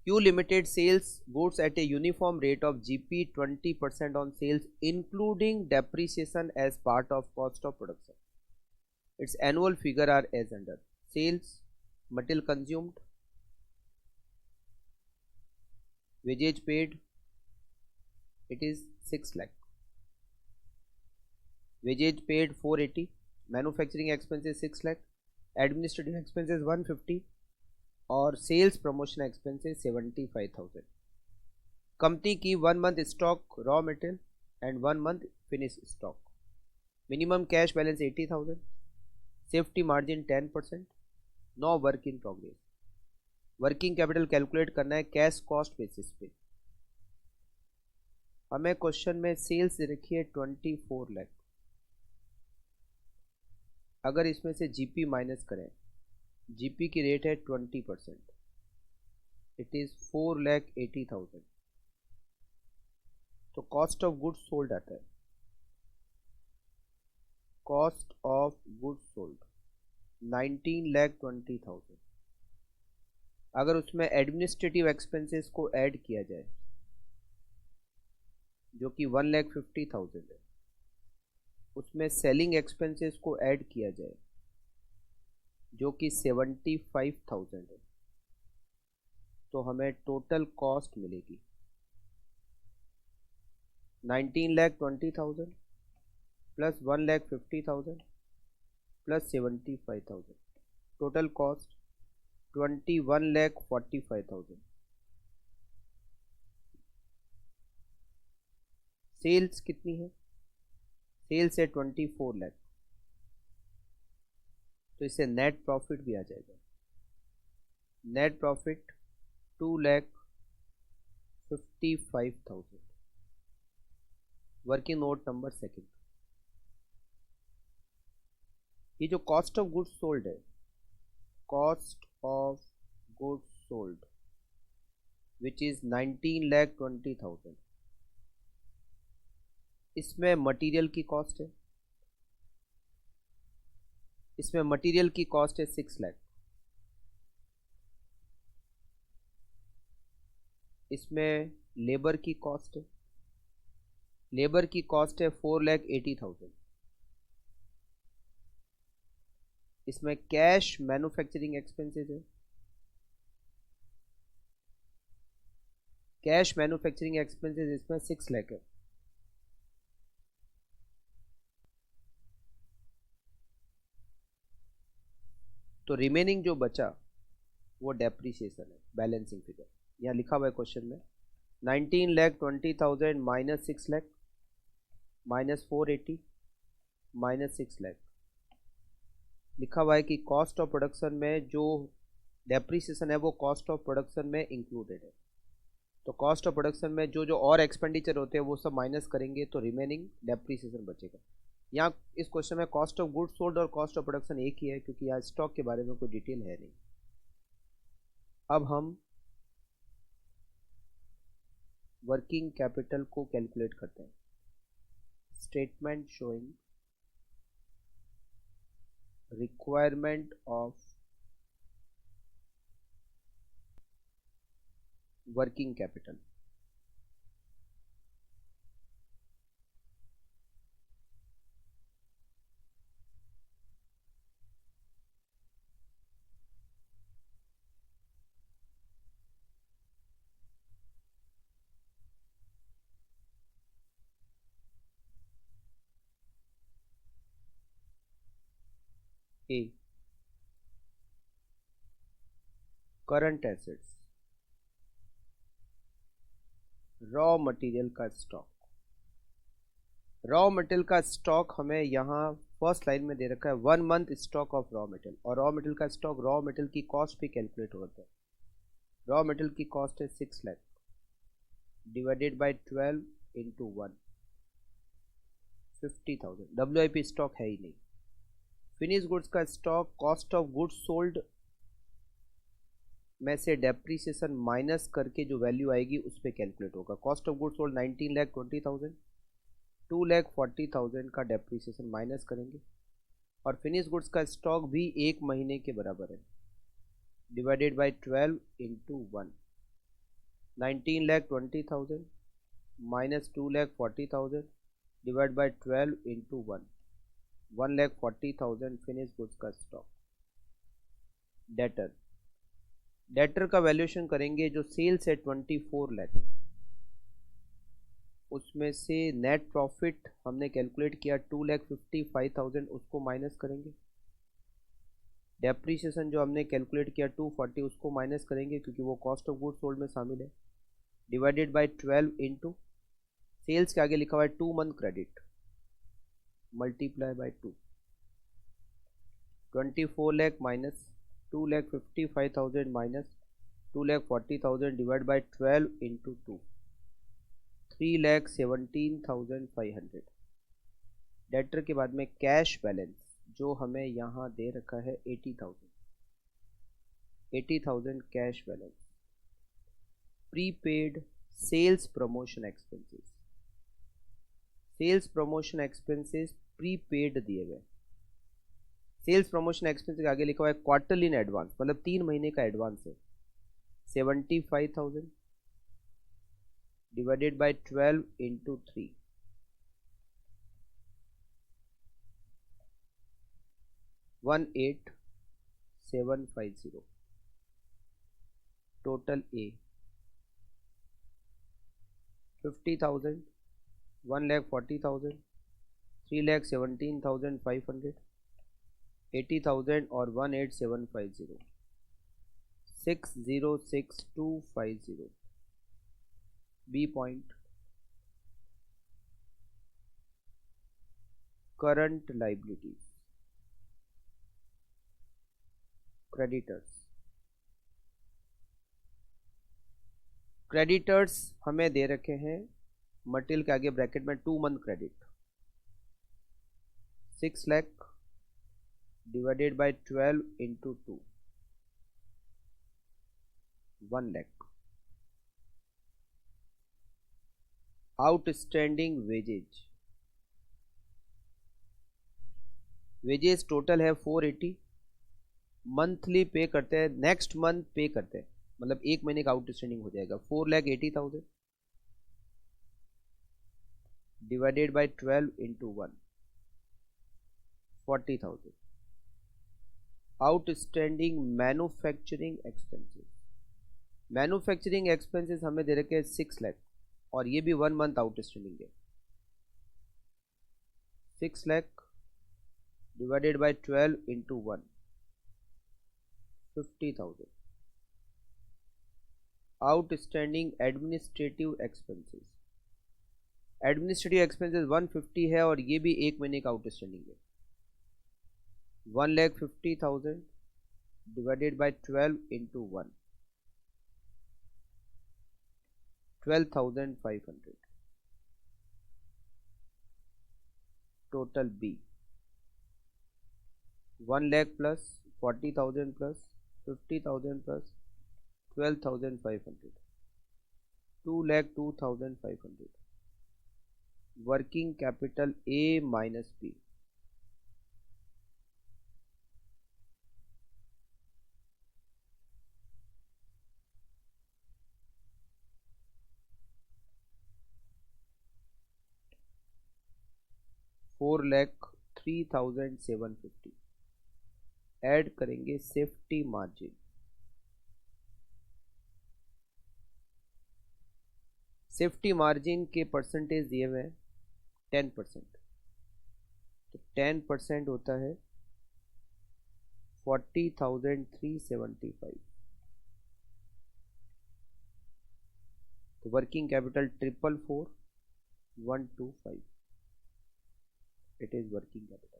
Q Limited sells goods at a uniform rate of GP 20% on sales, including depreciation as part of cost of production. Its annual figure are as under: sales, material consumed, wages paid, it is 6 lakh, wages paid 480, manufacturing expenses 6 lakh, administrative expenses 150 और sales promotion expenses 75,000. Company की 1 month stock raw material and 1 month finish stock. Minimum cash balance 80,000. Safety margin 10%. No work in progress. Working capital calculate करना है cash cost basis पे. हमें question में sales दे रखी है 24 लाख. अगर इसमें से जीपी माइनस करें, जीपी की रेट है 20%, इट इज 4,80,000. तो कॉस्ट ऑफ गुड्स सोल्ड आता है. Cost of goods sold 19,20,000. अगर उसमें एडमिनिस्ट्रेटिव एक्सपेंसेस को ऐड किया जाए जो कि 1,50,000 है, उसमें सेलिंग एक्सपेंसेस को ऐड किया जाए जो कि 75,000 है, तो हमें टोटल कॉस्ट मिलेगी 19,20,000 plus 1,50,000 plus 75,000. Total cost 21,45,000. Sales कितनी है? सेल्स है 24 लाख, तो इससे नेट प्रॉफिट भी आ जाएगा. Net profit 2,55,000. Working note number second. ये जो कॉस्ट ऑफ गुड्स सोल्ड है, cost of goods sold which is 19,20,000, इसमें मटेरियल की कॉस्ट है. इसमें मटेरियल की कॉस्ट है 6 लाख. इसमें लेबर की कॉस्ट है. लेबर की कॉस्ट है 4,80,000. इसमें कैश मैन्युफैक्चरिंग एक्सपेंसेस है. कैश मैन्युफैक्चरिंग एक्सपेंसेस इसमें 6 लाख है. तो रिमेनिंग जो बचा वो डेप्रीसिएशन है. बैलेंसिंग फिगर यहाँ लिखा हुआ है क्वेश्चन में 19,20,000 minus 6 lakh minus 480 minus 6 lakh. लिखा हुआ है कि कॉस्ट ऑफ प्रोडक्शन में जो डेप्रीसिएशन है वो कॉस्ट ऑफ प्रोडक्शन में इंक्लूडेड है. तो कॉस्ट ऑफ प्रोडक्शन में जो जो और एक्सपेंडिचर होते हैं वो सब माइनस करेंगे तो रिमेनिंग डेप्रीसिएशन बचेगा. यहाँ इस क्वेश्चन में कॉस्ट ऑफ गुड्स सोल्ड और कॉस्ट ऑफ प्रोडक्शन एक ही है क्योंकि यहाँ स्टॉक के बारे में कोई डिटेल है नहीं. अब हम वर्किंग कैपिटल को कैलकुलेट करते हैं. Statement showing requirement of working capital. A current assets, raw material का स्टॉक. रॉ मटेरियल का स्टॉक हमें यहाँ फर्स्ट लाइन में दे रखा है 1 month stock of raw material. और रॉ मटेरियल का स्टॉक रॉ मटेरियल की कॉस्ट भी कैलकुलेट होता है. रॉ मटेरियल की कॉस्ट है 6 lakh divided by 12 into 1, 50,000. WIP stock है ही नहीं. फिनिश गुड्स का stock cost of goods sold में से डेप्रीसिएशन माइनस करके जो वैल्यू आएगी उस पर कैलकुलेट होगा. कॉस्ट ऑफ गुड्स सोल्ड 19,20,000, 2,40,000 का डेप्रीसिएशन माइनस करेंगे और फिनिश गुड्स का स्टॉक भी 1 महीने के बराबर है divided by 12 into 1. 19,20,000 minus 2,40,000 divided by 12 into 1,40,000 finish goods का स्टॉक। डेटर का वैल्यूएशन करेंगे, जो सेल्स है 24 लाख, उसमें से नेट प्रॉफिट हमने कैलकुलेट किया 2,55,000, उसको माइनस करेंगे। डेप्रीशिएशन जो हमने कैलकुलेट किया 240, उसको माइनस करेंगे क्योंकि वो कॉस्ट ऑफ गुड्स सोल्ड में शामिल है, डिवाइडेड बाय 12 इंटू सेल्स के आगे लिखा हुआ है 2 month credit, multiply by 2। 24 lakh minus 2,55,000 minus 2,40,000 divide by 12 into 2, 3,17,500। Debtor के बाद में कैश बैलेंस जो हमें यहाँ दे रखा है 80,000 cash balance. Prepaid sales promotion expenses, sales promotion expenses prepaid दिए गए। सेल्स प्रमोशन एक्सपेंसेस आगे लिखा हुआ है क्वार्टरली इन एडवांस, मतलब 3 महीने का एडवांस है, 75,000 divided by 12 into 3, 18,750। Total A 50,000, 1,40,000, 3,17,500, 80,000 और 18,750, 606,250। B point current liabilities, creditors हमें दे रखे हैं मटेरियल के आगे ब्रैकेट में 2 month credit, 6 lakh divided by 12 into 2, 1 lakh. Outstanding wages total है 480, मंथली पे करते हैं, नेक्स्ट मंथ पे करते हैं, मतलब 1 महीने का आउटस्टैंडिंग हो जाएगा 4,80,000 divided by 12 into 1, 40,000। Outstanding manufacturing expenses हमें दे रखे हैं 6 लाख, और ये भी 1 मंथ आउटस्टैंडिंग है, 6 lakh divided by 12 into 1, 50,000। Outstanding administrative expenses 150 है, और ये भी 1 महीने का आउटस्टैंडिंग है, 1,50,000 divided by 12 into 1, 12,500। Total B 1 lakh plus 40,000 plus 50,000 plus 12,500, 2,02,500। Working capital A minus B, $4,03,750। Add करेंगे सेफ्टी मार्जिन, सेफ्टी मार्जिन के परसेंटेज दिए हुए हैं 10%, तो 10% होता है 40,375। तो working capital 444,125, it is working capital.